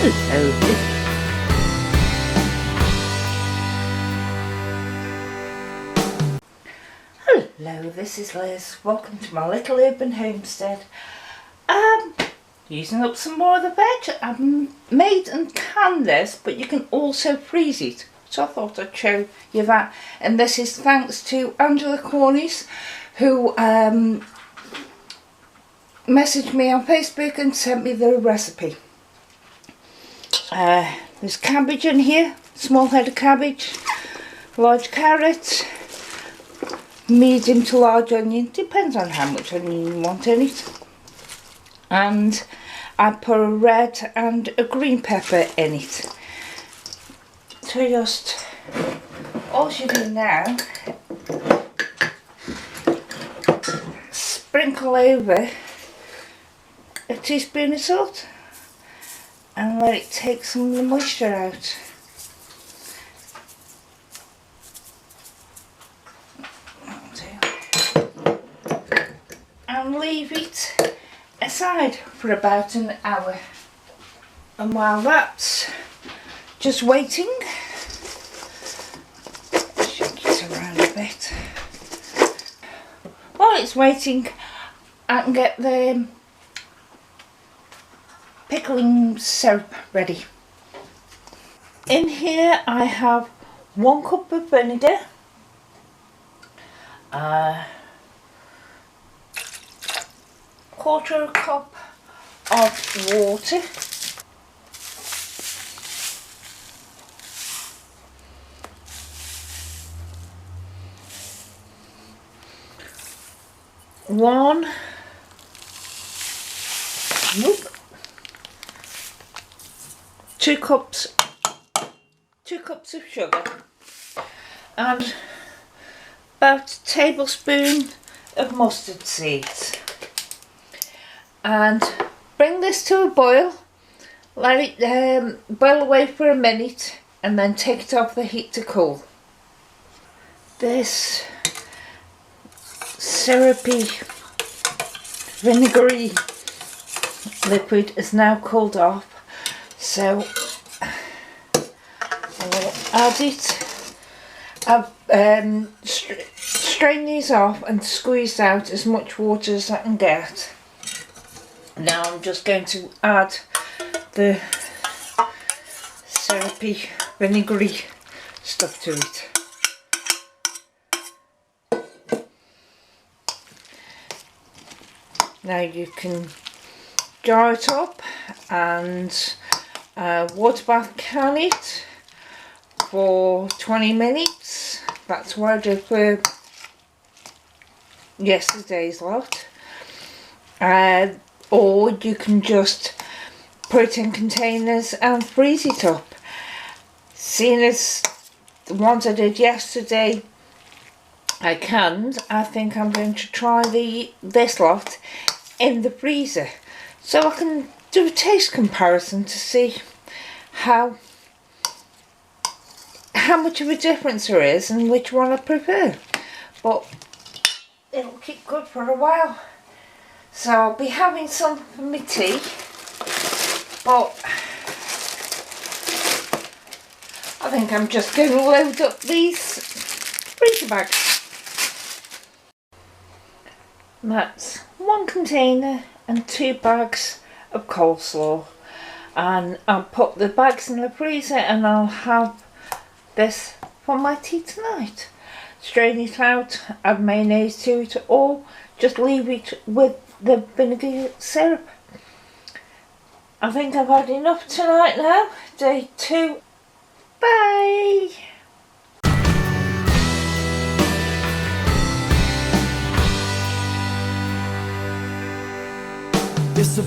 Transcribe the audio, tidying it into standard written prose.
Hello. Hello, this is Liz. Welcome to my little urban homestead. Using up some more of the veg. I've made and canned this, but you can also freeze it. So I thought I'd show you that. And this is thanks to Angela Cornies, who messaged me on Facebook and sent me the recipe. There's cabbage in here, small head of cabbage, large carrot, medium to large onion, depends on how much onion you want in it. And I put a red and a green pepper in it. So just, all you do now, sprinkle over a teaspoon of salt and let it take some of the moisture out. And leave it aside for about an hour. And while that's just waiting, shake it around a bit. While it's waiting, I can get the pickling syrup ready. In here I have 1 cup of vinegar, quarter a cup of water, two cups of sugar, and about a tablespoon of mustard seeds. And bring this to a boil, let it boil away for a minute, and then take it off the heat to cool. This syrupy, vinegary liquid is now cooled off, so I'll add it. I've strained these off and squeezed out as much water as I can get. Now I'm just going to add the syrupy, vinegary stuff to it. Now you can jar it up and water bath can it for 20 minutes. That's what I did for yesterday's lot. Or you can just put it in containers and freeze it up. Seeing as the ones I did yesterday I canned, I think I'm going to try this lot in the freezer, so I can do a taste comparison to see how much of a difference there is and which one I prefer. But it'll keep good for a while. So I'll be having some for my tea, but I think I'm just going to load up these freezer bags. That's 1 container and 2 bags of coleslaw, and I'll put the bags in the freezer and I'll have this for my tea tonight. Strain it out, add mayonnaise to it, or just leave it with the vinegar syrup. I think I've had enough tonight now. Day 2. Bye! It's a